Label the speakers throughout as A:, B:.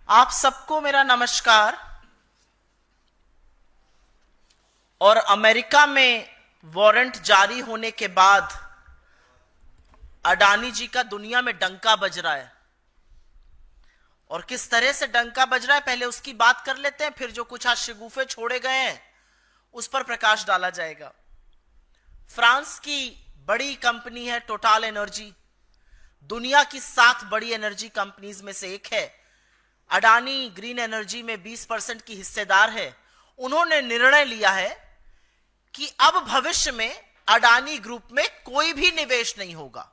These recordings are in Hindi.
A: आप सबको मेरा नमस्कार। और अमेरिका में वारंट जारी होने के बाद अडानी जी का दुनिया में डंका बज रहा है। और किस तरह से डंका बज रहा है पहले उसकी बात कर लेते हैं, फिर जो कुछ आज शगुफे छोड़े गए हैं उस पर प्रकाश डाला जाएगा। फ्रांस की बड़ी कंपनी है टोटल एनर्जी, दुनिया की 7 बड़ी एनर्जी कंपनीज में से एक है। अडानी ग्रीन एनर्जी में 20% की हिस्सेदार है। उन्होंने निर्णय लिया है कि अब भविष्य में अडानी ग्रुप में कोई भी निवेश नहीं होगा।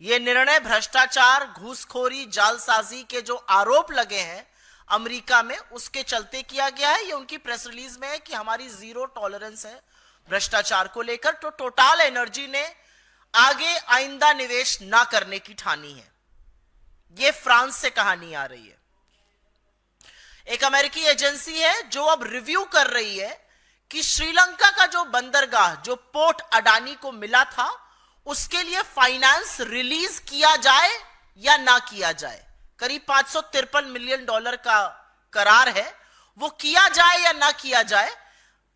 A: यह निर्णय भ्रष्टाचार, घूसखोरी, जालसाजी के जो आरोप लगे हैं अमेरिका में, उसके चलते किया गया है। यह उनकी प्रेस रिलीज में है कि हमारी जीरो टॉलरेंस है भ्रष्टाचार को लेकर। तो टोटल एनर्जी ने आगे आइंदा निवेश ना करने की ठानी है। यह फ्रांस से कहानी आ रही है। एक अमेरिकी एजेंसी है जो अब रिव्यू कर रही है कि श्रीलंका का जो बंदरगाह, जो पोर्ट अडानी को मिला था, उसके लिए फाइनेंस रिलीज किया जाए या ना किया जाए। करीब $553 मिलियन का करार है, वो किया जाए या ना किया जाए।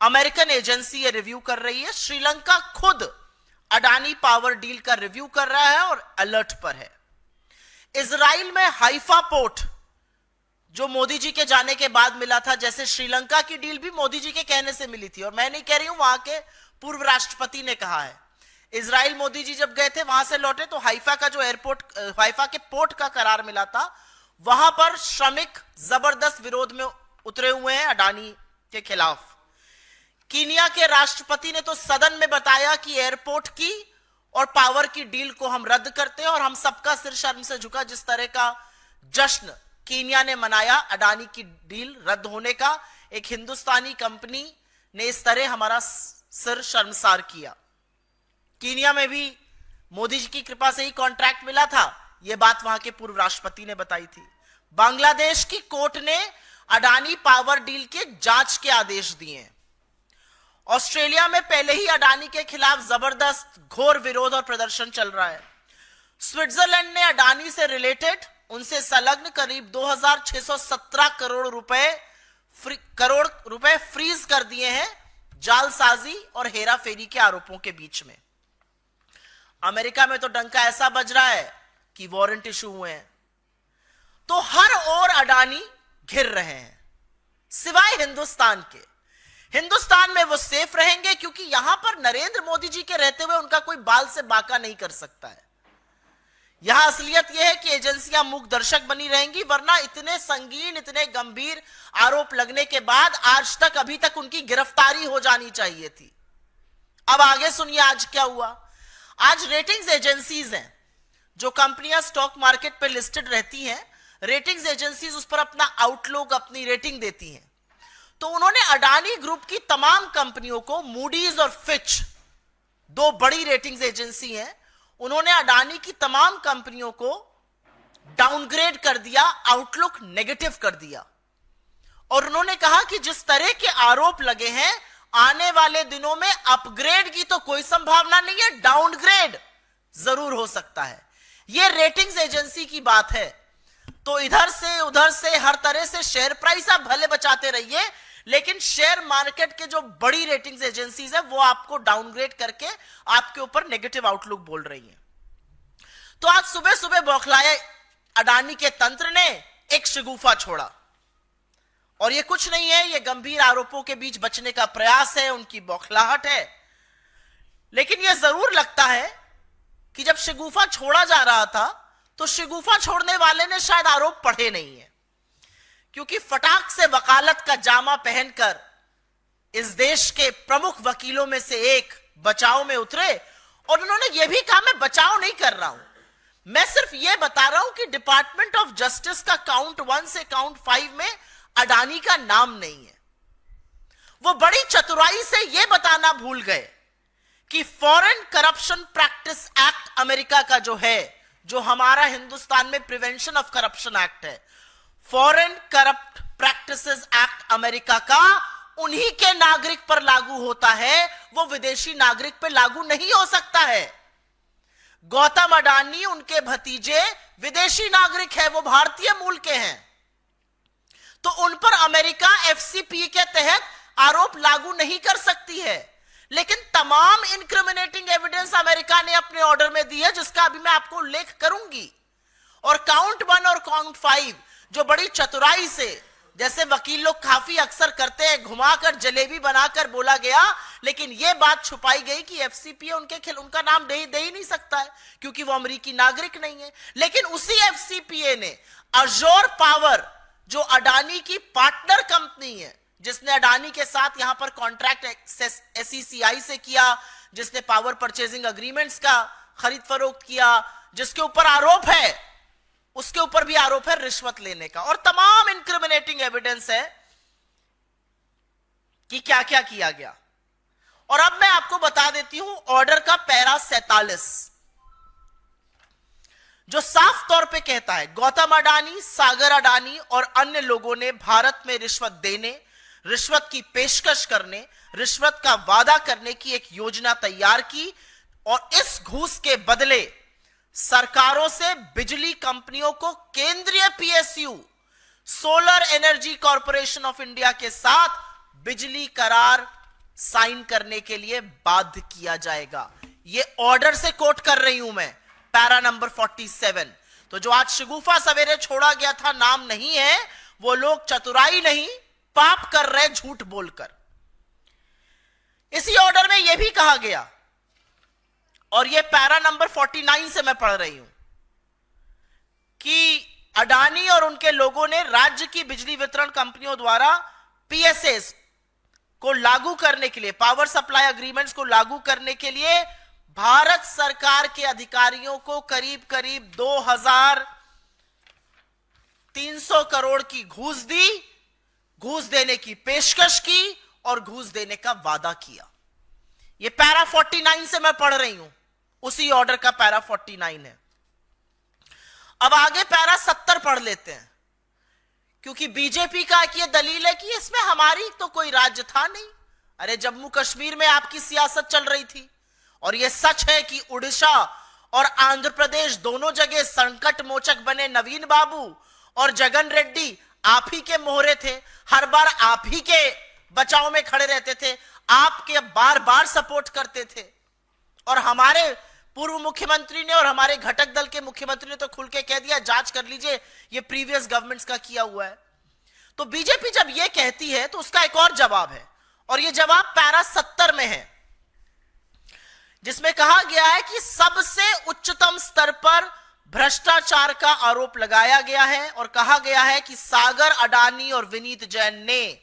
A: अमेरिकन एजेंसी ये रिव्यू कर रही है। श्रीलंका खुद अडानी पावर डील का रिव्यू कर रहा है और अलर्ट पर है। इजराइल में हाइफा पोर्ट जो मोदी जी के जाने के बाद मिला था, जैसे श्रीलंका की डील भी मोदी जी के कहने से मिली थी, और मैं नहीं कह रही हूं, वहां के पूर्व राष्ट्रपति ने कहा है। इजराइल मोदी जी जब गए थे, वहां से लौटे तो हाइफा का जो एयरपोर्ट, हाइफा के पोर्ट का करार मिला था, वहां पर श्रमिक जबरदस्त विरोध में उतरे हुए हैं अडानी के खिलाफ। कीनिया के राष्ट्रपति ने तो सदन में बताया कि एयरपोर्ट की और पावर की डील को हम रद्द करते हैं, और हम सबका सिर शर्म से झुका। जिस तरह का जश्न कीनिया ने मनाया अडानी की डील रद्द होने का, एक हिंदुस्तानी कंपनी ने इस तरह हमारा सिर शर्मसार किया। कीनिया में भी मोदी जी की कृपा से ही कॉन्ट्रैक्ट मिला था, यह बात वहां के पूर्व राष्ट्रपति ने बताई थी। बांग्लादेश की कोर्ट ने अडानी पावर डील के जांच के आदेश दिए हैं। ऑस्ट्रेलिया में पहले ही अडानी के खिलाफ जबरदस्त घोर विरोध और प्रदर्शन चल रहा है। स्विट्जरलैंड ने अडानी से रिलेटेड, उनसे संलग्न करीब 2617 करोड़ रुपए फ्रीज कर दिए हैं जालसाजी और हेराफेरी के आरोपों के बीच में। अमेरिका में तो डंका ऐसा बज रहा है कि वारंट इशू हुए हैं। तो हर ओर अडानी घिर रहे हैं, सिवाय हिंदुस्तान के। हिंदुस्तान में वो सेफ रहेंगे क्योंकि यहां पर नरेंद्र मोदी जी के रहते हुए उनका कोई बाल से बाका नहीं कर सकता है। यहां असलियत यह है कि एजेंसियां मूक दर्शक बनी रहेंगी, वरना इतने संगीन, इतने गंभीर आरोप लगने के बाद आज तक, अभी तक उनकी गिरफ्तारी हो जानी चाहिए थी। अब आगे सुनिए आज क्या हुआ। आज रेटिंग्स एजेंसीज हैं, जो कंपनियां स्टॉक मार्केट पे लिस्टेड रहती हैं, रेटिंग्स एजेंसीज उस पर अपना आउटलुक, अपनी रेटिंग देती हैं। तो उन्होंने अडानी ग्रुप की तमाम कंपनियों को, मूडीज और फिच, 2 बड़ी रेटिंग्स एजेंसी हैं, उन्होंने अडानी की तमाम कंपनियों को डाउनग्रेड कर दिया, आउटलुक नेगेटिव कर दिया। और उन्होंने कहा कि जिस तरह के आरोप लगे हैं, आने वाले दिनों में अपग्रेड की तो कोई संभावना नहीं है, डाउनग्रेड जरूर हो सकता है। यह रेटिंग्स एजेंसी की बात है। तो इधर से उधर से हर तरह से शेयर प्राइस आप भले बचाते रहिए, लेकिन शेयर मार्केट के जो बड़ी रेटिंग्स एजेंसीज है वो आपको डाउनग्रेड करके आपके ऊपर नेगेटिव आउटलुक बोल रही है। तो आज सुबह सुबह बौखलाए अडानी के तंत्र ने एक शगुफा छोड़ा, और ये कुछ नहीं है, ये गंभीर आरोपों के बीच बचने का प्रयास है, उनकी बौखलाहट है। लेकिन यह जरूर लगता है कि जब शगुफा छोड़ा जा रहा था तो शगुफा छोड़ने वाले ने शायद आरोप पढ़े नहीं है, क्योंकि फटाक से वकालत का जामा पहनकर इस देश के प्रमुख वकीलों में से एक बचाव में उतरे, और उन्होंने यह भी कहा मैं बचाव नहीं कर रहा हूं, मैं सिर्फ यह बता रहा हूं कि डिपार्टमेंट ऑफ जस्टिस का काउंट 1 से काउंट 5 में अडानी का नाम नहीं है। वो बड़ी चतुराई से यह बताना भूल गए कि foreign corruption practice act America का जो है, जो हमारा हिंदुस्तान में प्रिवेंशन ऑफ करप्शन एक्ट है, foreign corrupt practices act America का उन्हीं के नागरिक पर लागू होता है, वो विदेशी नागरिक पर लागू नहीं हो सकता है। गौतम अडानी, उनके भतीजे विदेशी नागरिक है, वो भारतीय मूल के हैं। तो उन पर अमेरिका एफसीपीए के तहत आरोप लागू नहीं कर सकती है। लेकिन तमाम इनक्रिमिनेटिंग एविडेंस अमेरिका ने अपने ऑर्डर में दी है, जिसका अभी मैं आपको उल्लेख करूंगी। और काउंट 1 और काउंट 5 जो बड़ी चतुराई से, जैसे वकील लोग काफी अक्सर करते हैं, घुमाकर जलेबी बनाकर बोला गया, लेकिन यह बात छुपाई गई कि एफसीपीए उनका नाम दे ही नहीं सकता है, क्योंकि वो अमेरिकी नागरिक नहीं है। लेकिन उसी एफसीपीए ने अजोर पावर, जो अडानी की पार्टनर कंपनी है, जिसने अडानी के साथ यहां पर कॉन्ट्रैक्ट एसईसीआई से किया, जिसने पावर परचेजिंग एग्रीमेंट्स का खरीद फरोख्त किया, जिसके ऊपर आरोप है, उसके ऊपर भी आरोप है रिश्वत लेने का। और तमाम इनक्रिमिनेटिंग एविडेंस है कि क्या क्या किया गया। और अब मैं आपको बता देती हूं ऑर्डर का पैरा 47, जो साफ तौर पे कहता है गौतम अडानी, सागर अडानी और अन्य लोगों ने भारत में रिश्वत देने, रिश्वत की पेशकश करने, रिश्वत का वादा करने की एक योजना तैयार की और इस घूस के बदले सरकारों से बिजली कंपनियों को केंद्रीय PSU solar energy corporation of India के साथ बिजली करार साइन करने के लिए बाध्य किया जाएगा। यह ऑर्डर से कोट कर रही हूं मैं, पैरा नंबर 47। तो जो आज शगुफा सवेरे छोड़ा गया था, नाम नहीं है, वो लोग चतुराई नहीं, पाप कर रहे झूठ बोलकर। इसी ऑर्डर में यह भी कहा गया, और यह पैरा नंबर 49 से मैं पढ़ रही हूं, कि अडानी और उनके लोगों ने राज्य की बिजली वितरण कंपनियों द्वारा पीएसएस को लागू करने के लिए, पावर सप्लाई एग्रीमेंट्स को लागू करने के लिए भारत सरकार के अधिकारियों को करीब करीब 2300 करोड़ की घूस दी, घूस देने की पेशकश की और घूस देने का वादा किया। यह पैरा 49 से मैं पढ़ रही हूं, उसी ऑर्डर का पैरा 49 है। अब आगे पैरा 70 पढ़ लेते हैं, क्योंकि बीजेपी का यह दलील है कि इसमें हमारी तो कोई राज्य था नहीं। अरे जम्मू कश्मीर में आपकी सियासत चल रही थी, और यह सच है कि उड़ीसा और आंध्र प्रदेश दोनों जगह संकट मोचक बने नवीन बाबू और जगन रेड्डी आप ही के मोहरे थे, हर बार आप ही के बचाव में खड़े रहते थे, आपके बार बार सपोर्ट करते थे। और हमारे पूर्व मुख्यमंत्री ने और हमारे घटक दल के मुख्यमंत्री ने तो खुल के कह दिया, जांच कर लीजिए, ये प्रीवियस गवर्नमेंट्स का किया हुआ है। तो बीजेपी जब ये कहती है तो उसका एक और जवाब है, और ये जवाब पैरा 70 में है, जिसमें कहा गया है कि सबसे उच्चतम स्तर पर भ्रष्टाचार का आरोप लगाया गया है, और कहा गया है कि सागर अडानी और विनीत जैन ने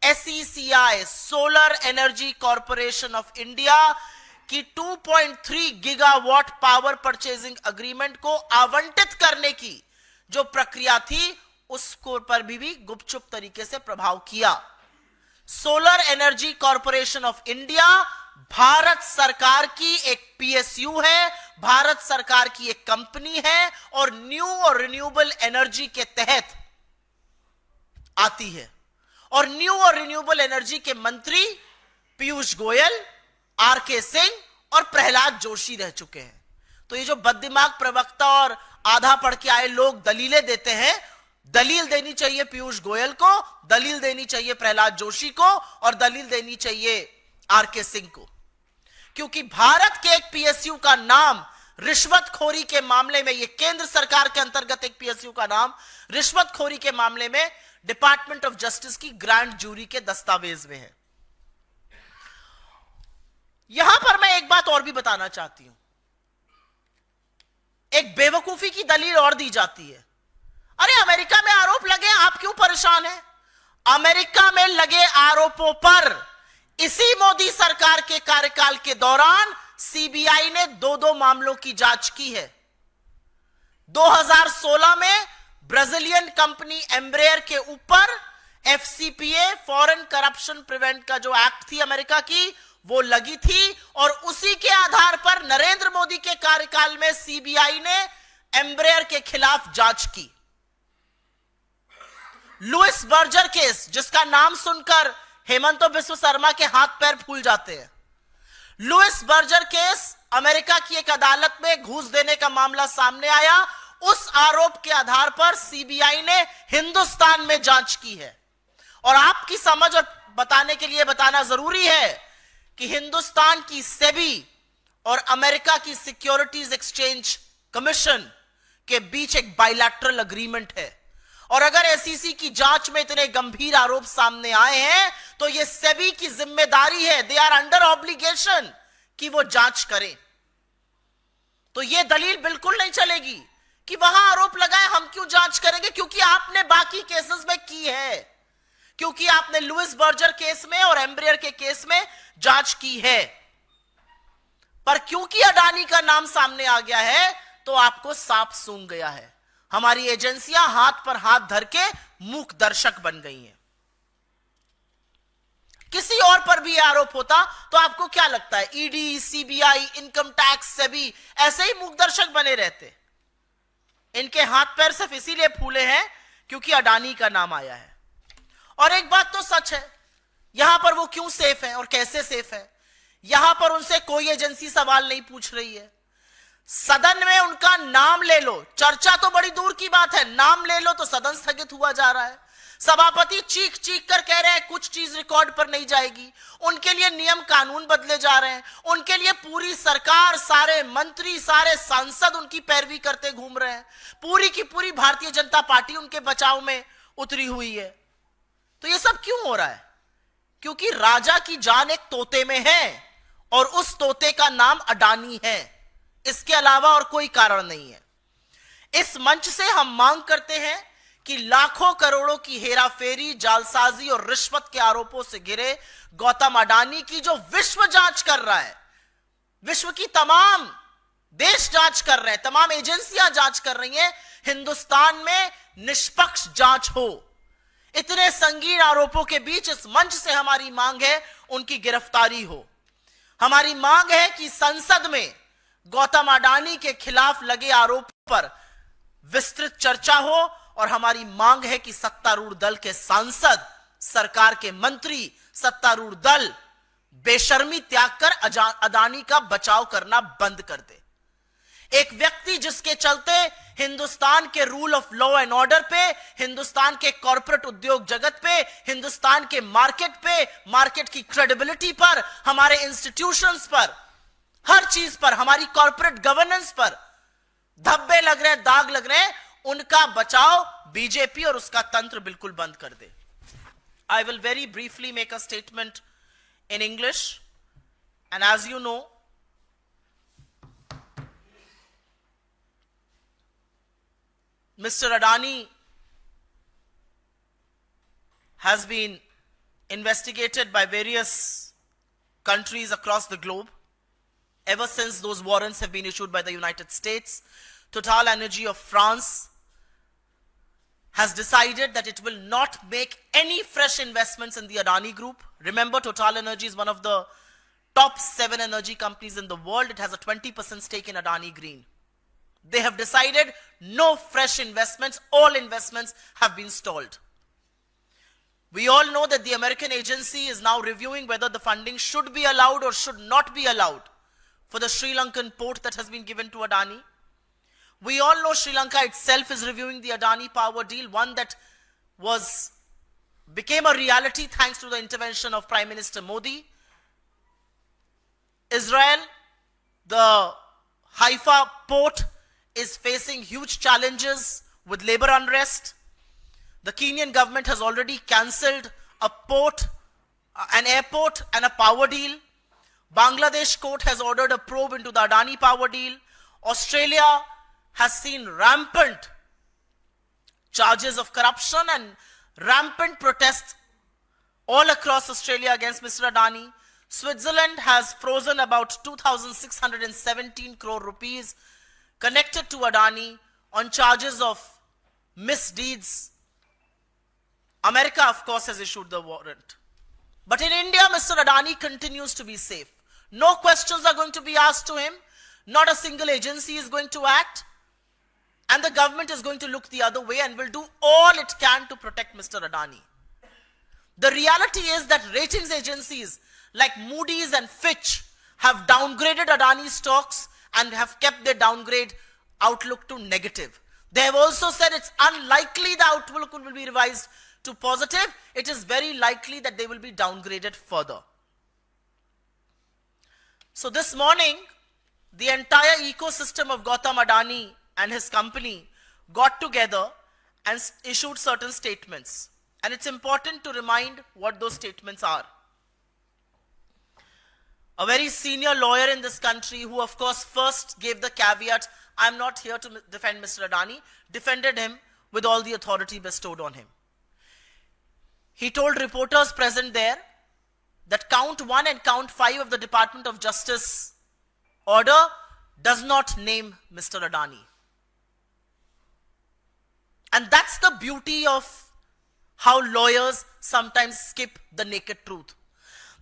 A: SECI solar energy corporation of India की 2.3 गीगावाट पावर परचेजिंग एग्रीमेंट को आवंटित करने की जो प्रक्रिया थी, उसको पर भी गुपचुप तरीके से प्रभाव किया। Solar energy corporation of India Bharat सरकार की एक पीएसयू है, भारत सरकार की एक कंपनी है, और न्यू और रिन्यूएबल एनर्जी के तहत आती है। और न्यू और रिन्यूएबल एनर्जी के मंत्री पीयूष गोयल, आरके सिंह और प्रहलाद जोशी रह चुके हैं। तो ये जो बददिमाग प्रवक्ता और आधा पढ़ के आए लोग दलीलें देते हैं, दलील देनी चाहिए पीयूष गोयल को, दलील देनी चाहिए प्रहलाद जोशी को, और दलील देनी चाहिए आरके सिंह को, क्योंकि भारत के एक पीएसयू का नाम रिश्वतखोरी के मामले में, यह केंद्र सरकार के अंतर्गत एक पीएसयू का नाम रिश्वतखोरी के मामले में डिपार्टमेंट ऑफ जस्टिस की ग्रैंड जूरी के दस्तावेज में है। यहां पर मैं एक बात और भी बताना चाहती हूं, एक बेवकूफी की दलील और दी जाती है। अरे अमेरिका में आरोप लगे, आप क्यों परेशान हैं? अमेरिका में लगे आरोपों पर इसी मोदी सरकार के कार्यकाल के दौरान सीबीआई ने 2 मामलों की जांच की है। 2016 में ब्राजीलियन कंपनी एम्ब्रेयर के ऊपर एफसीपीए, फॉरेन करप्शन प्रिवेंट का जो एक्ट थी अमेरिका की, वो लगी थी, और उसी के आधार पर नरेंद्र मोदी के कार्यकाल में सीबीआई ने एम्ब्रेयर के खिलाफ जांच की। लुइस बर्जर केस, जिसका नाम सुनकर हेमंत बिस्व शर्मा के हाथ पैर फूल जाते हैं। लुइस बर्जर केस, अमेरिका की एक अदालत में घूस देने का मामला सामने आया, उस आरोप के आधार पर सीबीआई ने हिंदुस्तान में जांच की है। और आपकी समझ और बताने के लिए बताना जरूरी है कि हिंदुस्तान की सेबी और अमेरिका की सिक्योरिटीज एक्सचेंज कमीशन के बीच एक बायलैटरल एग्रीमेंट है। और अगर एसईसी की जांच में इतने गंभीर आरोप सामने आए हैं तो यह सेबी की जिम्मेदारी है, दे आर अंडर ऑब्लिगेशन कि वो जांच करें। तो यह दलील बिल्कुल नहीं चलेगी कि वहां आरोप लगाए हम क्यों जांच करेंगे, क्योंकि आपने बाकी केसेस में की है, क्योंकि आपने लुइस बर्जर केस में और एम्ब्रियर के केस में जांच की है। पर क्योंकि अडानी का नाम सामने आ गया है तो आपको सांप सूंघ गया है। हमारी एजेंसियां हाथ पर हाथ धर के मूक दर्शक बन गई हैं। किसी और पर भी आरोप होता तो आपको क्या लगता है, ED, CBI, income tax, SEBI ऐसे ही मूक दर्शक बने रहते। इनके हाथ पैर सिर्फ इसीलिए फूले हैं क्योंकि अडानी का नाम आया है। और एक बात तो सच है, यहां पर वो क्यों सेफ है और कैसे सेफ है, यहां पर उनसे कोई एजेंसी सवाल नहीं पूछ रही है। सदन में उनका नाम ले लो, चर्चा तो बड़ी दूर की बात है, नाम ले लो तो सदन स्थगित हुआ जा रहा है। सभापति चीख चीख कर कह रहे हैं कुछ चीज रिकॉर्ड पर नहीं जाएगी। उनके लिए नियम कानून बदले जा रहे हैं, उनके लिए पूरी सरकार, सारे मंत्री, सारे सांसद उनकी पैरवी करते घूम रहे हैं। पूरी की पूरी भारतीय जनता पार्टी उनके बचाव में उतरी हुई है। तो ये सब क्यों हो रहा है? क्योंकि राजा की जान एक तोते में है और उस तोते का नाम अडानी है। इसके अलावा और कोई कारण नहीं है। इस मंच से हम मांग करते हैं कि लाखों करोड़ों की हेराफेरी, जालसाजी और रिश्वत के आरोपों से घिरे गौतम अडानी की जो विश्व जांच कर रहा है, विश्व की तमाम देश जांच कर रहे हैं, तमाम एजेंसियां जांच कर रही हैं, हिंदुस्तान में निष्पक्ष जांच हो। इतने संगीन आरोपों के बीच इस मंच से हमारी मांग है उनकी गिरफ्तारी हो। हमारी मांग है कि संसद में गौतम अडानी के खिलाफ लगे आरोप पर विस्तृत चर्चा हो। और हमारी मांग है कि सत्तारूढ़ दल के सांसद, सरकार के मंत्री, सत्तारूढ़ दल बेशर्मी त्याग कर अडानी का बचाव करना बंद कर दे। एक व्यक्ति जिसके चलते हिंदुस्तान के rule of law and order पे, हिंदुस्तान के कॉर्पोरेट उद्योग जगत पे, हिंदुस्तान के मार्केट पे, मार्केट की क्रेडिबिलिटी पर, हमारे इंस्टीट्यूशंस पर, हर चीज पर, हमारी कॉर्पोरेट गवर्नेंस पर धब्बे लग रहे हैं, दाग लग रहे हैं, उनका बचाव बीजेपी और उसका तंत्र बिल्कुल बंद कर दे। I will very briefly make a statement in English, and as you know, Mr. Adani has been investigated by various countries across the globe ever since those warrants have been issued by the United States. Total Energy of France has decided that it will not make any fresh investments in the Adani Group. Remember, Total Energy is one of the top 7 energy companies in the world. It has a 20% stake in Adani Green. They have decided no fresh investments. All investments have been stalled. We all know that the American agency is now reviewing whether the funding should be allowed or should not be allowed for the Sri Lankan port that has been given to Adani. We all know Sri Lanka itself is reviewing the Adani power deal, one that became a reality thanks to the intervention of Prime Minister Modi. Israel, the Haifa port is facing huge challenges with labor unrest. The Kenyan government has already cancelled a port, an airport and a power deal. Bangladesh court has ordered a probe into the Adani power deal. Australia has seen rampant charges of corruption and rampant protests all across Australia against Mr. Adani. Switzerland has frozen about 2,617 crore rupees connected to Adani on charges of misdeeds. America, of course, has issued the warrant. But in India, Mr. Adani continues to be safe. No questions are going to be asked to him. Not a single agency is going to act. And the government is going to look the other way and will do all it can to protect Mr. Adani. The reality is that ratings agencies like Moody's and Fitch have downgraded Adani stocks and have kept their downgrade outlook to negative. They have also said it's unlikely the outlook will be revised to positive. It is very likely that they will be downgraded further. So this morning, the entire ecosystem of Gautam Adani and his company got together and issued certain statements. And it's important to remind what those statements are. A very senior lawyer in this country, who of course first gave the caveat, I'm not here to defend Mr. Adani, defended him with all the authority bestowed on him. He told reporters present there that count 1 and count 5 of the Department of Justice order does not name Mr. Adani. And that's the beauty of how lawyers sometimes skip the naked truth.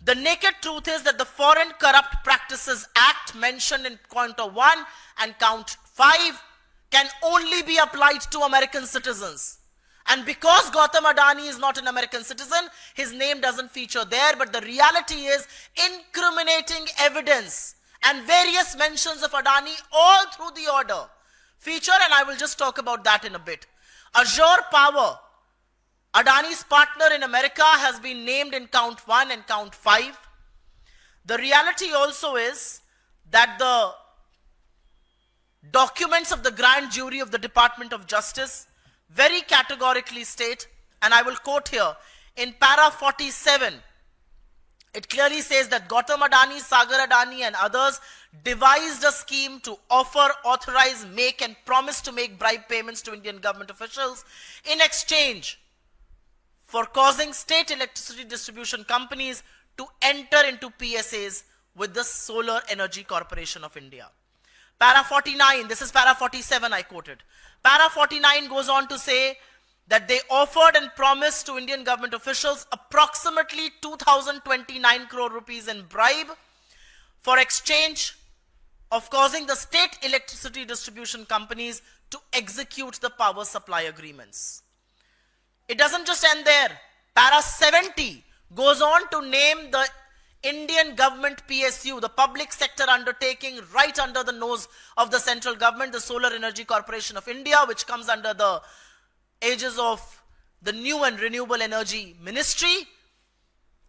A: The naked truth is that the Foreign Corrupt Practices Act mentioned in count 1 and count 5 can only be applied to American citizens. And because Gautam Adani is not an American citizen, his name doesn't feature there, but the reality is incriminating evidence and various mentions of Adani all through the order feature, and I will just talk about that in a bit. Azure Power, Adani's partner in America, has been named in count 1 and count 5. The reality also is that the documents of the grand jury of the Department of Justice very categorically state, and I will quote here, in para 47, it clearly says that Gautam Adani, Sagar Adani and others devised a scheme to offer, authorize, make and promise to make bribe payments to Indian government officials in exchange for causing state electricity distribution companies to enter into PSAs with the Solar Energy Corporation of India. Para 49, this is para 47 I quoted. Para 49 goes on to say that they offered and promised to Indian government officials approximately 2,029 crore rupees in bribe for exchange of causing the state electricity distribution companies to execute the power supply agreements. It doesn't just end there. Para 70 goes on to name the Indian government PSU, the public sector undertaking right under the nose of the central government, the Solar Energy Corporation of India, which comes under the aegis of the new and renewable energy ministry.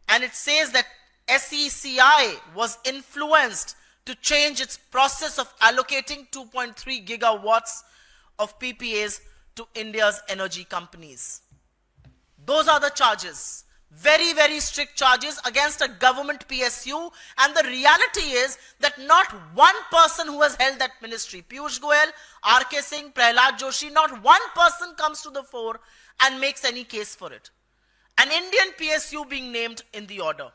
A: And it says that SECI was influenced to change its process of allocating 2.3 gigawatts of PPAs to India's energy companies. Those are the charges. Very, very strict charges against a government PSU, and the reality is that not one person who has held that ministry, Piyush Goyal, R.K. Singh, Prahlad Joshi, not one person comes to the fore and makes any case for it. An Indian PSU being named in the order.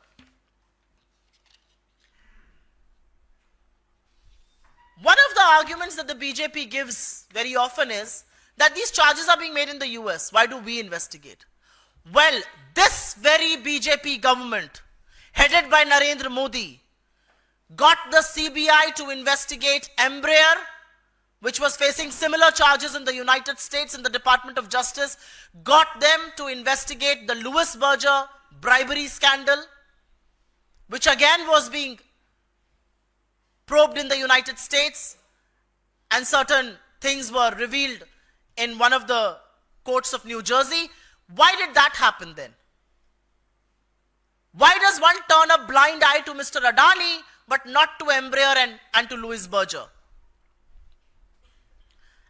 A: One of the arguments that the BJP gives very often is that these charges are being made in the US. Why do we investigate? Well, this very BJP government, headed by Narendra Modi, got the CBI to investigate Embraer, which was facing similar charges in the United States in the Department of Justice, got them to investigate the Louis Berger bribery scandal, which again was being probed in the United States, and certain things were revealed in one of the courts of New Jersey. Why did that happen then? Why does one turn a blind eye to Mr. Adani but not to Embraer and to Louis Berger?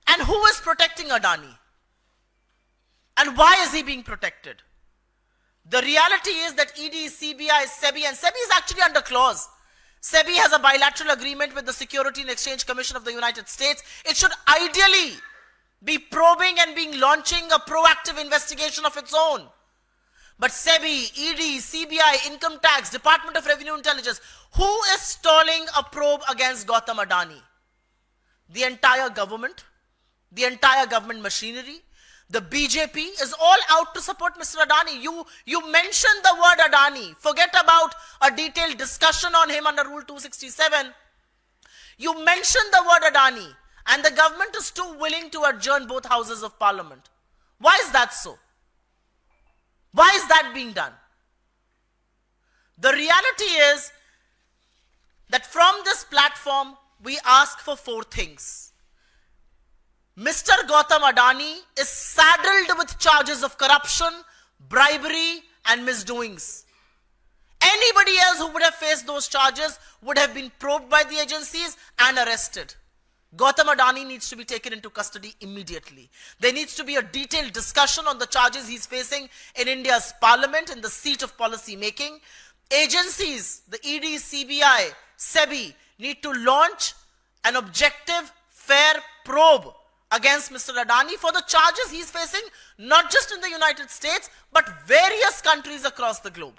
A: And who is protecting Adani? And why is he being protected? The reality is that ED, CBI, SEBI, and SEBI is actually under clause. SEBI has a bilateral agreement with the Security and Exchange Commission of the United States. It should ideally be probing and being launching a proactive investigation of its own. But SEBI, ED, CBI, Income Tax, Department of Revenue Intelligence, who is stalling a probe against Gautam Adani? The entire government machinery. The BJP is all out to support Mr. Adani. You mentioned the word Adani. Forget about a detailed discussion on him under Rule 267. You mentioned the word Adani, and the government is too willing to adjourn both houses of parliament. Why is that so? Why is that being done? The reality is that from this platform, we ask for 4 things. Mr. Gautam Adani is saddled with charges of corruption, bribery, and misdoings. Anybody else who would have faced those charges would have been probed by the agencies and arrested. Gautam Adani needs to be taken into custody immediately. There needs to be a detailed discussion on the charges he's facing in India's parliament, in the seat of policy making. Agencies, the ED, CBI, SEBI, need to launch an objective, fair probe against Mr. Adani for the charges he's facing, not just in the United States, but various countries across the globe.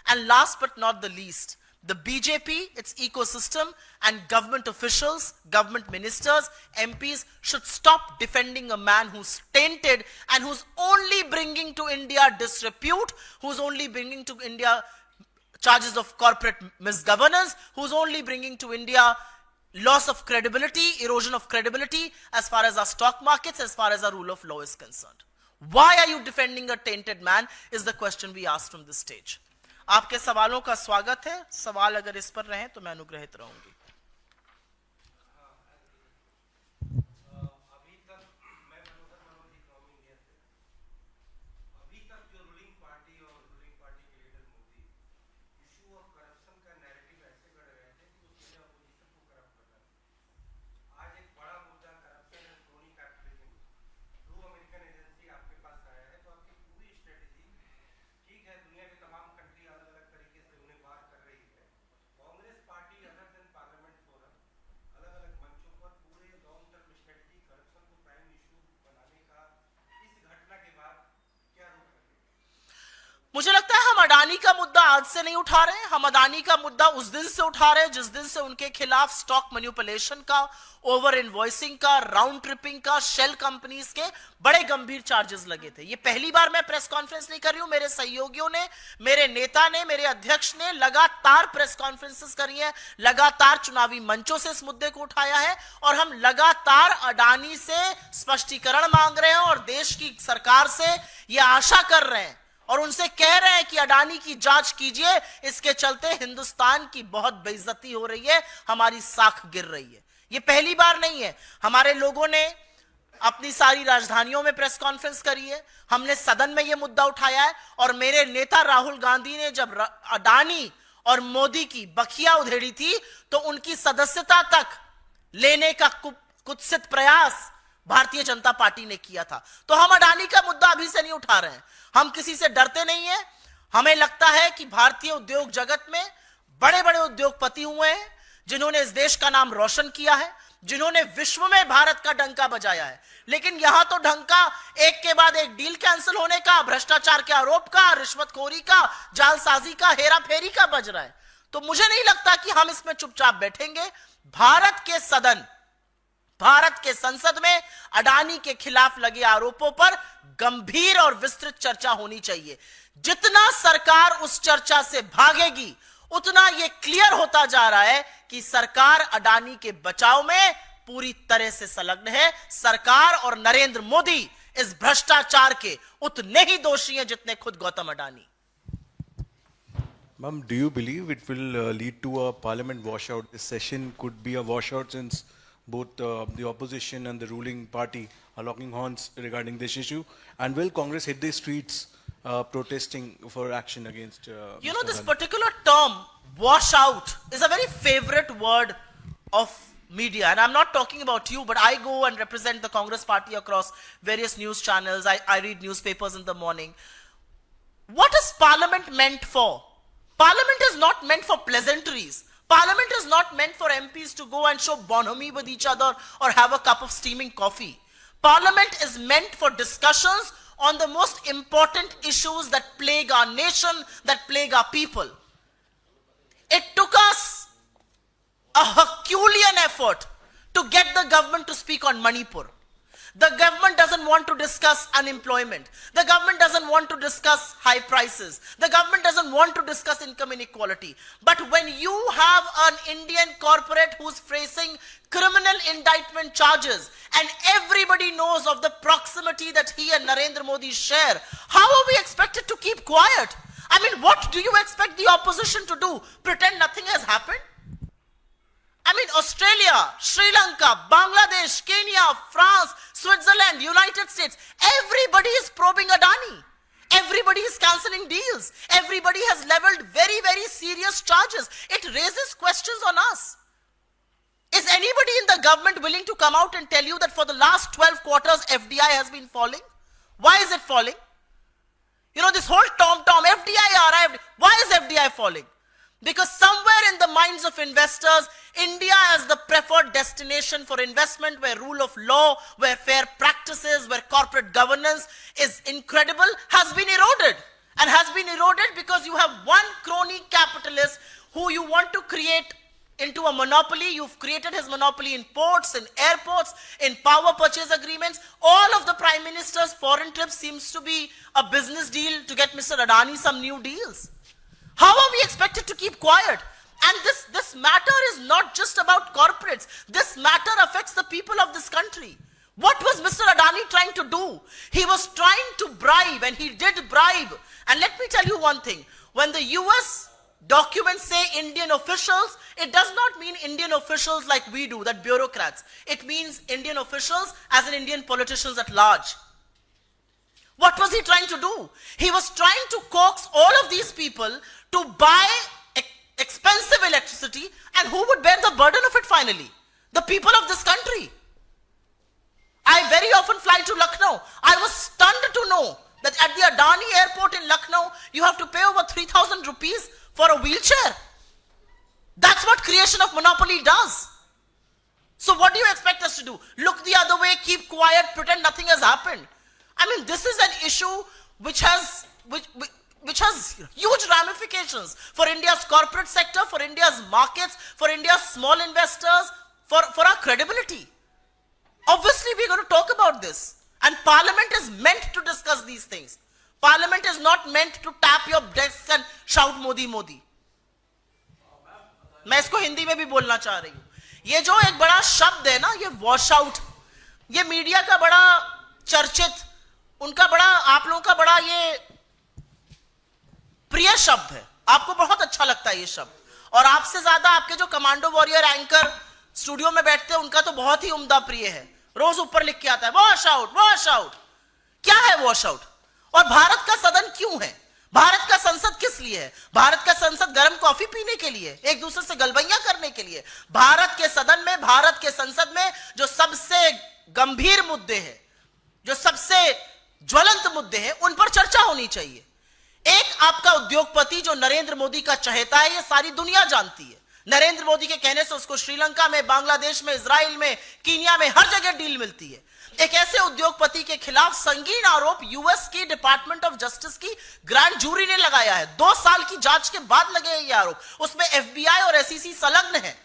A: And last but not the least, the BJP, its ecosystem, and government officials, government ministers, MPs should stop defending a man who's tainted and who's only bringing to India disrepute, who's only bringing to India charges of corporate misgovernance, who's only bringing to India loss of credibility, erosion of credibility as far as our stock markets, as far as our rule of law is concerned. Why are you defending a tainted man is the question we asked from this stage. आपके सवालों का स्वागत है. सवाल अगर इस पर रहें तो मैं अनुग्रहित रहूंगी. मुझे लगता है हम अडानी का मुद्दा आज से नहीं उठा रहे हैं. हम अडानी का मुद्दा उस दिन से उठा रहे हैं जिस दिन से उनके खिलाफ स्टॉक मैनिपुलेशन का, ओवर इनवॉइसिंग का, राउंड ट्रिपिंग का, शेल कंपनीज के बड़े गंभीर चार्जेस लगे थे. ये पहली बार मैं प्रेस कॉन्फ्रेंस नहीं कर रही हूं. मेरे सहयोगियों ने, मेरे नेता ने, मेरे अध्यक्ष ने लगातार प्रेस कॉन्फ्रेंसेस करी हैं, लगातार चुनावी मंचों से इस मुद्दे को उठाया है और हम लगातार अडानी से स्पष्टीकरण मांग रहे हैं और देश की सरकार से यह आशा कर रहे हैं और उनसे कह रहे हैं कि अडानी की जांच कीजिए. इसके चलते हिंदुस्तान की बहुत बेइज्जती हो रही है, हमारी साख गिर रही है. ये पहली बार नहीं है. हमारे लोगों ने अपनी सारी राजधानियों में प्रेस कॉन्फ्रेंस करी है, हमने सदन में यह मुद्दा उठाया है और मेरे नेता राहुल गांधी ने जब अडानी और मोदी की बखिया उधेड़ी थी तो उनकी सदस्यता तक लेने का कुत्सित प्रयास भारतीय जनता पार्टी ने किया था. तो हम अडानी का मुद्दा अभी से नहीं उठा रहे हैं. हम किसी से डरते नहीं हैं. हमें लगता है कि भारतीय उद्योग जगत में बड़े बड़े उद्योगपति हुए हैं जिन्होंने इस देश का नाम रोशन किया है, जिन्होंने विश्व में भारत का डंका बजाया है. लेकिन यहां तो डंका एक के बाद एक डील कैंसिल होने का, भ्रष्टाचार के आरोप का, रिश्वतखोरी का, जालसाजी का, हेराफेरी का बज रहा है. तो मुझे नहीं लगता कि हम इसमें चुपचाप बैठेंगे. भारत के सदन, भारत के संसद में अडानी के खिलाफ लगे आरोपों पर गंभीर और विस्तृत चर्चा होनी चाहिए. जितना सरकार उस चर्चा से भागेगी उतना यह क्लियर होता जा रहा है कि सरकार अडानी के बचाव में पूरी तरह से संलग्न है. सरकार और नरेंद्र मोदी इस भ्रष्टाचार के उतने ही दोषी हैं जितने खुद Gautam Adani.
B: Ma'am, do you believe it will lead to a parliament washout? This session could be a washout since both the opposition and the ruling party are locking horns regarding this issue. And will Congress hit the streets protesting for action against
A: You know, this particular term, washout, is a very favorite word of media. And I'm not talking about you, but I go and represent the Congress party across various news channels. I read newspapers in the morning. What is Parliament meant for? Parliament is not meant for pleasantries. Parliament is not meant for MPs to go and show bonhomie with each other or have a cup of steaming coffee. Parliament is meant for discussions on the most important issues that plague our nation, that plague our people. It took us a Herculean effort to get the government to speak on Manipur. The government doesn't want to discuss unemployment. The government doesn't want to discuss high prices. The government doesn't want to discuss income inequality. But when you have an Indian corporate who's facing criminal indictment charges and everybody knows of the proximity that he and Narendra Modi share, how are we expected to keep quiet? I mean, what do you expect the opposition to do? Pretend nothing has happened? I mean, Australia, Sri Lanka, Bangladesh, Kenya, France, Switzerland, United States, everybody is probing Adani. Everybody is cancelling deals. Everybody has leveled very, very serious charges. It raises questions on us. Is anybody in the government willing to come out and tell you that for the last 12 quarters, FDI has been falling? Why is it falling? You know, this whole tom-tom, FDI, why is FDI falling? Because somewhere in the minds of investors, India as the preferred destination for investment, where rule of law, where fair practices, where corporate governance is incredible, has been eroded. And has been eroded because you have one crony capitalist who you want to create into a monopoly. You've created his monopoly in ports, in airports, in power purchase agreements. All of the Prime Minister's foreign trips seems to be a business deal to get Mr. Adani some new deals. How are we expected to keep quiet? And this matter is not just about corporates. This matter affects the people of this country. What was Mr. Adani trying to do? He was trying to bribe, and he did bribe. And let me tell you one thing. When the US documents say Indian officials, it does not mean Indian officials like we do, that bureaucrats. It means Indian officials as in Indian politicians at large. What was he trying to do? He was trying to coax all of these people to buy expensive electricity, and who would bear the burden of it finally? The people of this country. I very often fly to Lucknow. I was stunned to know that at the Adani airport in Lucknow, you have to pay over 3,000 rupees for a wheelchair. That's what creation of monopoly does. So what do you expect us to do? Look the other way, keep quiet, pretend nothing has happened. I mean, this is an issue which has huge ramifications for India's corporate sector, for India's markets, for India's small investors, for our credibility. Obviously, we're going to talk about this. And Parliament is meant to discuss these things. Parliament is not meant to tap your desks and shout Modi, Modi. मैं इसको हिंदी में भी बोलना चाह रही हूं. ये जो एक बड़ा शब्द है ना, ये वॉश आउट, ये मीडिया का बड़ा चर्चित, उनका बड़ा, आप लोगों का बड़ा ये प्रिय शब्द है. आपको बहुत अच्छा लगता है ये शब्द. और आपसे ज्यादा आपके जो कमांडो वॉरियर एंकर स्टूडियो में बैठते हैं, उनका तो बहुत ही उम्दा प्रिय है. रोज ऊपर लिख के आता है वॉश आउट, वॉश आउट. क्या है वॉश आउट? और भारत का सदन क्यों है? भारत का संसद किस लिए है? भारत का संसद गर्म कॉफी पीने के लिए, एक दूसरे से गलबैया करने के लिए? भारत के सदन में, भारत के संसद में जो सबसे गंभीर मुद्दे हैं, जो सबसे ज्वलंत मुद्दे हैं, उन पर चर्चा होनी चाहिए. एक आपका उद्योगपति जो नरेंद्र मोदी का चहेता है, ये सारी दुनिया जानती है. नरेंद्र मोदी के कहने से उसको श्रीलंका में, बांग्लादेश में, इजराइल में, कीनिया में, हर जगह डील मिलती है. एक ऐसे उद्योगपति के खिलाफ संगीन आरोप यूएस की डिपार्टमेंट ऑफ जस्टिस की ग्रैंड जूरी ने लगाया है. 2 साल की जांच के बाद लगे ये आरोप. उसमें एफबीआई और एसईसी संलग्न है.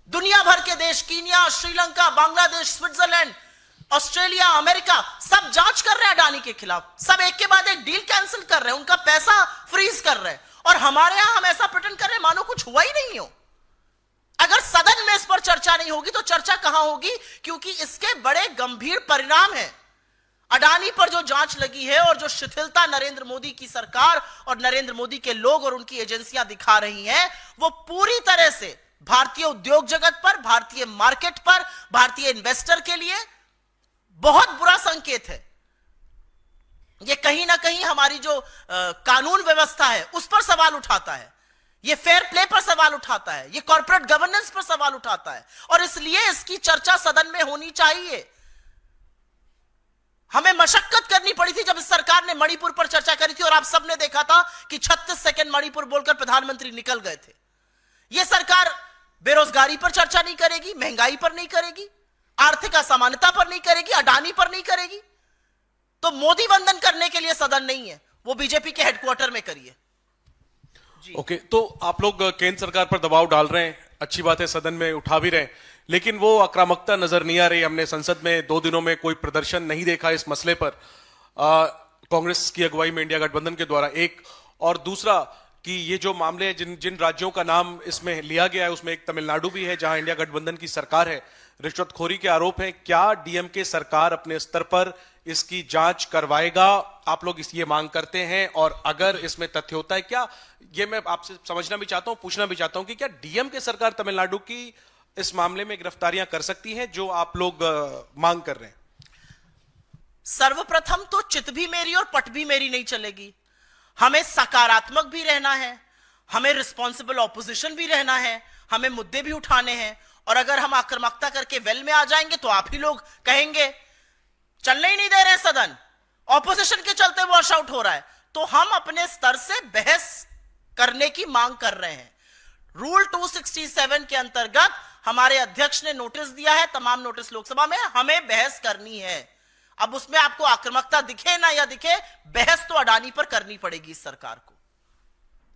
A: दुनिया भर के देश, Kenya, Sri Lanka, Bangladesh, Switzerland, Australia, America, सब जांच कर रहे हैं अडानी के खिलाफ. सब एक के बाद एक डील कैंसिल कर रहे हैं, उनका पैसा फ्रीज कर रहे हैं. और हमारे यहां हम ऐसा प्रिटेंड कर रहे हैं मानो कुछ हुआ ही नहीं हो. अगर सदन में इस पर चर्चा नहीं होगी तो चर्चा कहां होगी? क्योंकि इसके बड़े गंभीर परिणाम हैं. अडानी पर जो जांच लगी है और जो शिथिलता नरेंद्र मोदी की सरकार और नरेंद्र मोदी के लोग और उनकी एजेंसियां दिखा रही हैं, वो पूरी तरह से भारतीय उद्योग जगत पर, भारतीय मार्केट पर, भारतीय इन्वेस्टर के लिए बहुत बुरा संकेत है. ये कहीं ना कहीं हमारी जो कानून व्यवस्था है उस पर सवाल उठाता है. ये फेयर प्ले पर सवाल उठाता है. ये कॉर्पोरेट गवर्नेंस पर सवाल उठाता है. और इसलिए इसकी चर्चा सदन में होनी चाहिए. हमें मशक्कत करनी पड़ी थी जब इस सरकार ने मणिपुर पर चर्चा करी थी, और आप सबने देखा था कि 36 सेकंड मणिपुर बोलकर प्रधानमंत्री निकल गए थे. यह सरकार बेरोजगारी पर चर्चा नहीं करेगी, महंगाई पर नहीं करेगी, आर्थिक असमानता पर नहीं करेगी, अडानी पर नहीं करेगी. तो मोदी वंदन करने के लिए सदन नहीं है, वो बीजेपी के हेडक्वार्टर में करिए.
C: ओके, तो आप लोग केंद्र सरकार पर दबाव डाल रहे हैं, अच्छी बात है, सदन में उठा भी रहे हैं, लेकिन वो आक्रामकता नजर नहीं आ रही. हमने संसद में 2 दिनों में कोई प्रदर्शन नहीं देखा इस मसले पर कांग्रेस की अगुवाई में इंडिया गठबंधन के द्वारा. एक और दूसरा कि ये जो मामले जिन राज्यों का नाम इसमें लिया गया है उसमें एक तमिलनाडु भी है जहां इंडिया गठबंधन की सरकार है. रिश्वतखोरी के आरोप हैं. क्या डीएमके सरकार अपने स्तर पर इसकी जांच करवाएगा? आप लोग ये मांग करते हैं, और अगर इसमें तथ्य होता है, क्या ये मैं आपसे समझना भी चाहता हूं, पूछना भी चाहता हूं कि क्या डीएमके सरकार तमिलनाडु की इस मामले में गिरफ्तारियां कर सकती हैं जो आप लोग मांग कर रहे हैं?
A: सर्वप्रथम तो चित भी मेरी और पट भी मेरी नहीं चलेगी। हमें सकारात्मक भी रहना है, हमें रिस्पॉन्सिबल ऑपोजिशन भी रहना है, हमें मुद्दे भी उठाने हैं। और अगर हम आक्रामकता करके वेल में आ जाएंगे तो आप ही लोग कहेंगे चलने ही नहीं दे रहे सदन, ऑपोजिशन के चलते वॉश आउट हो रहा है। तो हम अपने स्तर से बहस करने की मांग कर रहे हैं। रूल 267 के अंतर्गत हमारे अध्यक्ष ने नोटिस दिया है, तमाम नोटिस लोकसभा में, हमें बहस करनी है। अब उसमें आपको आक्रामकता दिखे ना या दिखे, बहस तो अडानी पर करनी पड़ेगी इस सरकार को,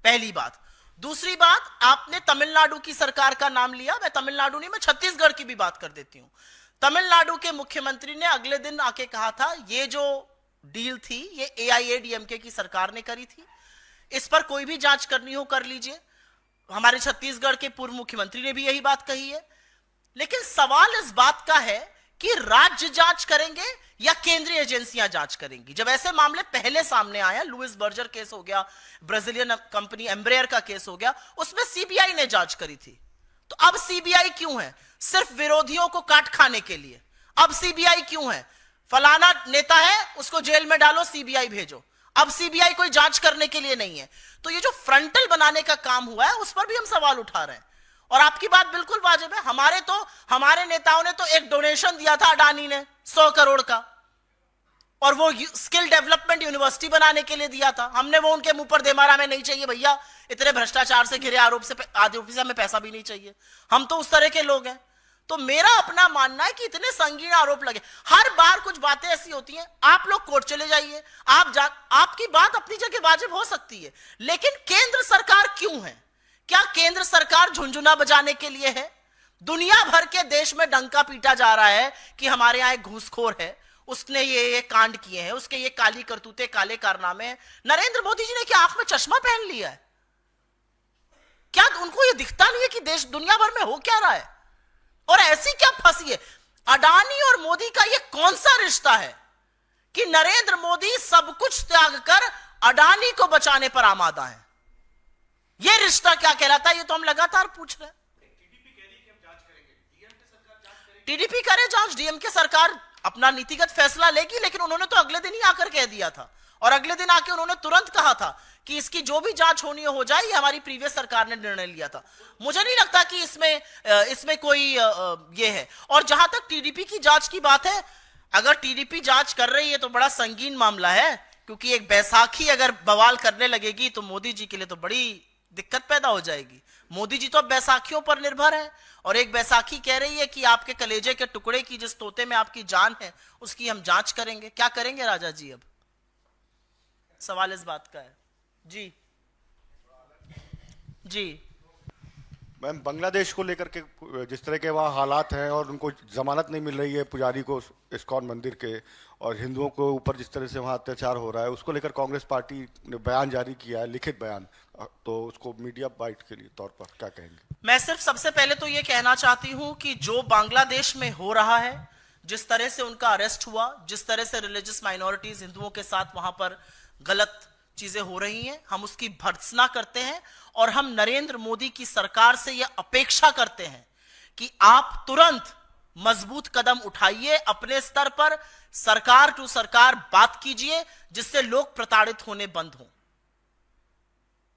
A: पहली बात। दूसरी बात, आपने तमिलनाडु की सरकार का नाम लिया, मैं तमिलनाडु नहीं, मैं छत्तीसगढ़ की भी बात कर देती हूं। तमिलनाडु के मुख्यमंत्री ने अगले दिन आके कहा था ये जो डील थी ये AIADMK की सरकार ने करी थी, इस पर कोई भी जांच करनी हो कर लीजिए। हमारे छत्तीसगढ़ के पूर्व मुख्यमंत्री ने भी यही बात कही है। लेकिन सवाल इस बात का है कि राज्य जांच करेंगे या केंद्रीय एजेंसियां जांच करेंगी। जब ऐसे मामले पहले सामने आया, लुइस बर्जर केस हो गया, ब्राजीलियन कंपनी एम्ब्रेयर का केस हो गया, उसमें CBI ने जांच करी थी। तो अब CBI क्यों है? सिर्फ विरोधियों को काट खाने के लिए। अब CBI क्यों है? फलाना नेता है उसको जेल में डालो, CBI भेजो। अब CBI कोई जांच करने के लिए नहीं है। तो ये जो फ्रंटल बनाने का काम हुआ है उस पर भी हम सवाल उठा रहे हैं। और आपकी बात बिल्कुल वाजिब है। हमारे नेताओं ने तो एक डोनेशन दिया था अडानी ने 100 करोड़ का, और वो स्किल डेवलपमेंट यूनिवर्सिटी बनाने के लिए दिया था। हमने वो उनके मुंह पर दे मारा, हमें नहीं चाहिए भैया, इतने भ्रष्टाचार से घिरे आरोप से हमें पैसा भी नहीं चाहिए। हम तो उस तरह के लोग हैं। तो मेरा अपना मानना है कि इतने संगीन आरोप लगे, हर बार कुछ बातें ऐसी होती हैं, आप लोग कोर्ट चले जाइए, आपकी बात अपनी जगह वाजिब हो सकती है, लेकिन केंद्र सरकार क्यों है? क्या केंद्र सरकार झुंझुना बजाने के लिए है? दुनिया भर के देश में डंका पीटा जा रहा है कि हमारे यहां एक घूसखोर है, उसने ये कांड किए हैं, उसके ये काली करतूते, काले कारनामे हैं। नरेंद्र मोदी जी ने क्या आंख में चश्मा पहन लिया है? क्या उनको ये दिखता नहीं है कि देश दुनिया भर में हो क्या रहा है? और ऐसी क्या फंसी है? अडानी और मोदी का ये कौन सा रिश्ता है कि नरेंद्र मोदी सब कुछ त्याग कर अडानी को बचाने पर आमादा है? ये रिश्ता क्या कहलाता है? ये तो हम लगातार पूछ रहे हैं। टीडीपी करे जांच, DMK सरकार अपना नीतिगत फैसला लेगी, लेकिन उन्होंने तो अगले दिन ही आकर कह दिया था, और अगले दिन आके उन्होंने तुरंत कहा था कि इसकी जो भी जांच होनी हो जाए, ये हमारी प्रीवियस सरकार ने निर्णय लिया था। मुझे नहीं लगता कि इसमें कोई ये है। और जहां तक टीडीपी की जांच की बात है, अगर टीडीपी जांच कर रही है तो बड़ा संगीन मामला है, क्योंकि एक बैसाखी अगर बवाल करने लगेगी तो मोदी जी के लिए तो बड़ी दिक्कत पैदा हो जाएगी। मोदी जी तो अब बैसाखियों पर निर्भर है, और एक बैसाखी कह रही है कि आपके कलेजे के टुकड़े की जिस तोते में आपकी जान है उसकी हम जांच करेंगे। क्या करेंगे राजा जी? अब सवाल इस बात का है। जी जी
D: मैम, बांग्लादेश को लेकर के जिस तरह के वहाँ हालात हैं और उनको जमानत नहीं मिल रही है पुजारी को इस्कॉन मंदिर के, और हिंदुओं के ऊपर जिस तरह से वहाँ अत्याचार हो रहा है, उसको लेकर कांग्रेस पार्टी ने बयान जारी किया है, लिखित बयान, तो उसको मीडिया बाइट के लिए तौर पर क्या कहेंगे?
A: मैं सिर्फ सबसे पहले तो ये कहना चाहती हूं कि जो बांग्लादेश में हो रहा है, जिस तरह से उनका अरेस्ट हुआ, जिस तरह से रिलीजियस माइनॉरिटीज हिंदुओं के साथ वहां पर गलत चीजें हो रही हैं, हम उसकी भर्त्सना करते हैं। और हम नरेंद्र मोदी की सरकार से यह अपेक्षा करते हैं कि आप तुरंत मजबूत कदम उठाइए, अपने स्तर पर सरकार टू सरकार बात कीजिए, जिससे लोग प्रताड़ित होने बंद हों।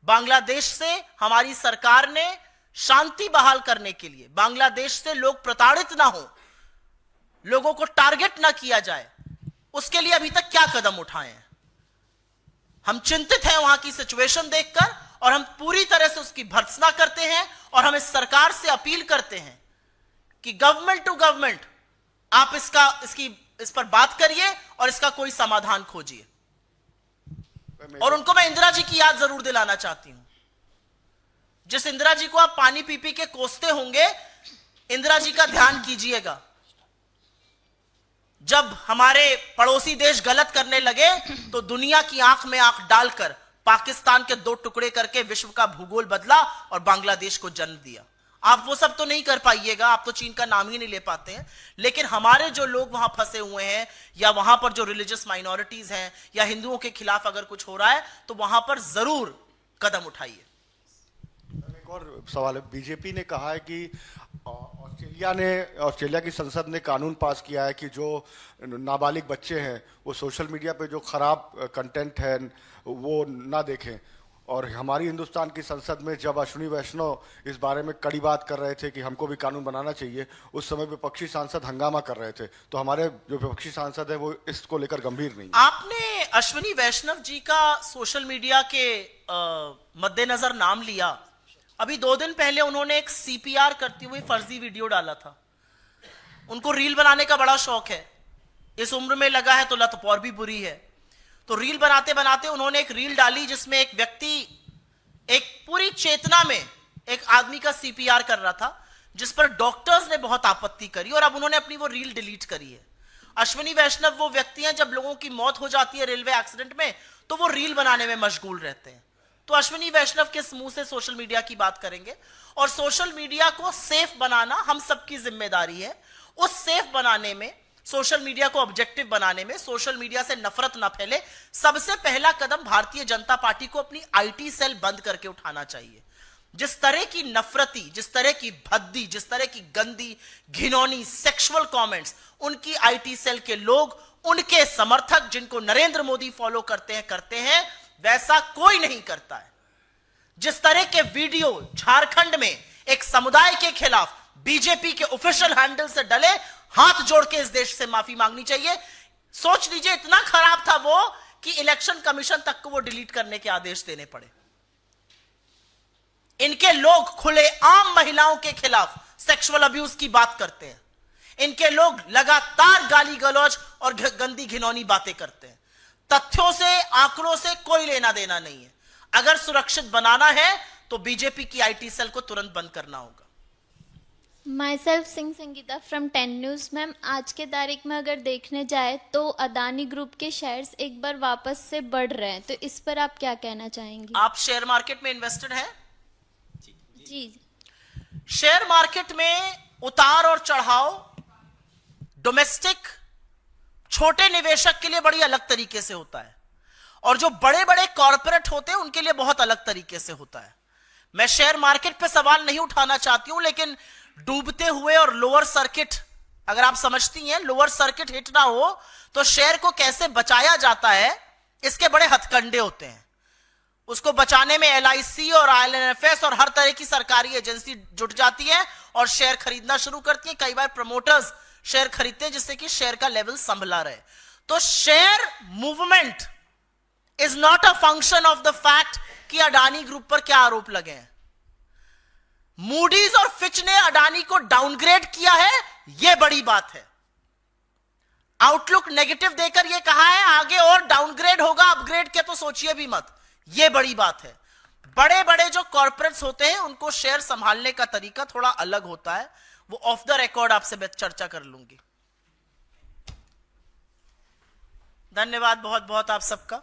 A: बांग्लादेश से हमारी सरकार ने शांति बहाल करने के लिए, बांग्लादेश से लोग प्रताड़ित ना हो, लोगों को टारगेट ना किया जाए, उसके लिए अभी तक क्या कदम उठाए हैं? हम चिंतित हैं वहां की सिचुएशन देखकर, और हम पूरी तरह से उसकी भर्त्सना करते हैं। और हम इस सरकार से अपील करते हैं कि गवर्नमेंट टू गवर्नमेंट आप इस पर बात करिए और इसका कोई समाधान खोजिए। और उनको मैं इंदिरा जी की याद जरूर दिलाना चाहती हूं। जिस इंदिरा जी को आप पानी पी पी के कोसते होंगे, इंदिरा जी का ध्यान कीजिएगा। जब हमारे पड़ोसी देश गलत करने लगे तो दुनिया की आंख में आंख डालकर पाकिस्तान के 2 टुकड़े करके विश्व का भूगोल बदला और बांग्लादेश को जन्म दिया। आप वो सब तो नहीं कर पाइएगा, आप तो चीन का नाम ही नहीं ले पाते हैं, लेकिन हमारे जो लोग वहां फंसे हुए हैं, या वहां पर जो रिलीजियस माइनॉरिटीज हैं, या हिंदुओं के खिलाफ अगर कुछ हो रहा है, तो वहां पर जरूर कदम उठाइए।
D: एक और सवाल है, बीजेपी ने कहा है कि ऑस्ट्रेलिया इंडिया ने, ऑस्ट्रेलिया की संसद ने कानून पास किया है कि जो नाबालिग बच्चे हैं वो सोशल मीडिया पे जो खराब कंटेंट है वो ना देखें। और हमारी हिंदुस्तान की संसद में जब अश्विनी वैष्णव इस बारे में कड़ी बात कर रहे थे कि हमको भी कानून बनाना चाहिए, उस समय विपक्षी सांसद हंगामा कर रहे थे। तो हमारे जो विपक्षी सांसद है वो इसको लेकर गंभीर नहीं।
A: आपने अश्विनी वैष्णव जी का सोशल मीडिया के मद्देनजर नाम लिया। अभी 2 दिन पहले उन्होंने एक सीपीआर करती हुई फर्जी वीडियो डाला था। उनको रील बनाने का बड़ा शौक है, इस उम्र में लगा है तो लत और भी बुरी है। तो रील बनाते बनाते उन्होंने एक रील डाली जिसमें एक व्यक्ति एक पूरी चेतना में एक आदमी का सीपीआर कर रहा था, जिस पर डॉक्टर्स ने बहुत आपत्ति करी और अब उन्होंने अपनी वो रील डिलीट करी है। अश्विनी वैष्णव वो व्यक्ति हैं, जब लोगों की मौत हो जाती है रेलवे एक्सीडेंट में तो वो रील बनाने में मशगूल रहते हैं। तो अश्विनी वैष्णव के मुंह से सोशल मीडिया की बात करेंगे, और सोशल मीडिया को सेफ बनाना हम सबकी जिम्मेदारी है। उस सेफ बनाने में, सोशल मीडिया को ऑब्जेक्टिव बनाने में, सोशल मीडिया से नफरत ना फैले, सबसे पहला कदम भारतीय जनता पार्टी को अपनी आईटी सेल बंद करके उठाना चाहिए। जिस तरह की नफरती, जिस तरह की भद्दी, जिस तरह की गंदी घिनौनी सेक्सुअल कमेंट्स उनकी आईटी सेल के लोग, उनके समर्थक जिनको नरेंद्र मोदी फॉलो करते हैं वैसा कोई नहीं करता है। जिस तरह के वीडियो झारखंड में एक समुदाय के खिलाफ बीजेपी के ऑफिशियल हैंडल से डले, हाथ जोड़ के इस देश से माफी मांगनी चाहिए। सोच लीजिए इतना खराब था वो कि इलेक्शन कमीशन तक को वो डिलीट करने के आदेश देने पड़े। इनके लोग खुलेआम महिलाओं के खिलाफ सेक्सुअल अब्यूज की बात करते हैं। इनके लोग लगातार गाली गलौज और गंदी घिनौनी बातें करते हैं। तथ्यों से, आंकड़ों से कोई लेना देना नहीं है। अगर सुरक्षित बनाना है तो बीजेपी की आईटी सेल को तुरंत बंद करना होगा।
E: My self Singh Sangeeta from 10 news. Ma'am, आज के तारीख में अगर देखने जाए तो अदानी ग्रुप के शेयर्स एक बार वापस से बढ़ रहे हैं, तो इस पर आप क्या कहना चाहेंगे?
A: आप शेयर मार्केट में इन्वेस्टेड हैं?
E: जी।
A: शेयर मार्केट में उतार और चढ़ाव डोमेस्टिक छोटे निवेशक के लिए बड़ी अलग तरीके से होता है, और जो बड़े बड़े कॉर्पोरेट होते हैं उनके लिए बहुत अलग तरीके से होता है। मैं शेयर मार्केट पे सवाल नहीं उठाना चाहती हूं, लेकिन डूबते हुए और लोअर सर्किट, अगर आप समझती हैं लोअर सर्किट हिट ना हो तो शेयर को कैसे बचाया जाता है, इसके बड़े हथकंडे होते हैं। उसको बचाने में एलआईसी और आईएलएनएफएस और हर तरह की सरकारी एजेंसी जुट जाती है और शेयर खरीदना शुरू करती है। कई बार प्रमोटर्स शेयर खरीदते हैं जिससे कि शेयर का लेवल संभला रहे। तो share movement is not a function of the fact कि अडानी ग्रुप पर क्या आरोप लगे हैं। मूडीज और फिच ने अडानी को डाउनग्रेड किया है, यह बड़ी बात है। आउटलुक नेगेटिव देकर यह कहा है आगे और डाउनग्रेड होगा, अपग्रेड के तो सोचिए भी मत, यह बड़ी बात है। बड़े बड़े जो कॉर्पोरेट्स होते हैं उनको शेयर संभालने का तरीका थोड़ा अलग होता है, वो ऑफ द रिकॉर्ड आपसे चर्चा कर लूंगी। धन्यवाद बहुत बहुत आप सबका।